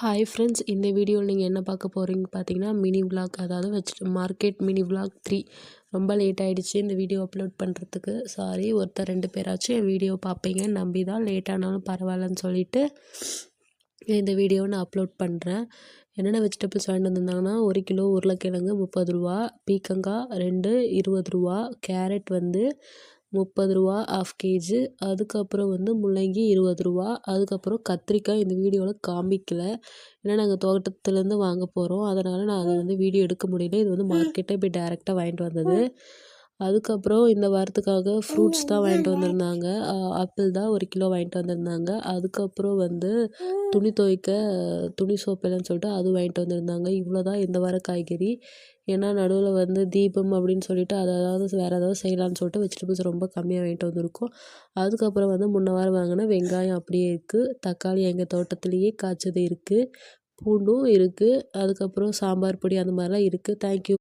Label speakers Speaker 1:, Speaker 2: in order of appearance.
Speaker 1: Hi friends, இந்த வீடியோவில் நீங்கள் என்ன பார்க்க போகிறீங்க பார்த்தீங்கன்னா, மினி விலாக், அதாவது மார்க்கெட் மினி விலாக் 3. ரொம்ப லேட் ஆகிடுச்சு இந்த வீடியோ அப்லோட் பண்ணுறதுக்கு. சாரி, ஒருத்தர் 2 பேராச்சும் என் வீடியோ பார்ப்பீங்கன்னு நம்பி தான் லேட் ஆனாலும் பரவாயில்லன்னு சொல்லிட்டு இந்த வீடியோவை நான் அப்லோட் பண்ணுறேன். என்னென்ன வெஜிடபிள்ஸ் வாங்கிட்டு வந்திருந்தாங்கன்னா, 1 கிலோ உருளைக்கிழங்கு ரூ. 30, பீக்கங்காய் 2 ரூ. 20, கேரட் வந்து ரூ. 30 ½ கேஜி, அதுக்கப்புறம் வந்து முள்ளங்கி ரூ. 20, அதுக்கப்புறம் கத்திரிக்காய் இந்த வீடியோவில் காமிக்கல. ஏன்னா நாங்கள் தோட்டத்துலேருந்து வாங்க போகிறோம், அதனால் நான் அதை வந்து வீடியோ எடுக்க முடியல. இது வந்து மார்க்கெட்டே போய் டேரெக்டாக வாங்கிட்டு வந்தது. அதுக்கப்புறம் இந்த வாரத்துக்காக ஃப்ரூட்ஸ் தான் வாங்கிட்டு வந்திருந்தாங்க. ஆப்பிள் தான் 1 கிலோ வாங்கிட்டு வந்திருந்தாங்க. அதுக்கப்புறம் வந்து துணி துவைக்க துணி சோப்பு இல்லைன்னு சொல்லிட்டு அது வாங்கிட்டு வந்திருந்தாங்க. இவ்வளோ தான் இந்த வார காய்கறி. ஏன்னா நடுவில் வந்து தீபம் அப்படின்னு சொல்லிட்டு அதாவது வேறு ஏதாவது செய்யலான்னு சொல்லிட்டு வெஜிடபிள்ஸ் ரொம்ப கம்மியாக வாங்கிட்டு வந்திருக்கோம். அதுக்கப்புறம் வந்து முன்ன வாரம் வாங்கின வெங்காயம் அப்படியே இருக்குது. தக்காளி எங்கள் தோட்டத்துலேயே காய்ச்சது இருக்குது. பூண்டும் இருக்குது. அதுக்கப்புறம் சாம்பார் பொடி அந்த மாதிரிலாம் இருக்குது. தேங்க்யூ.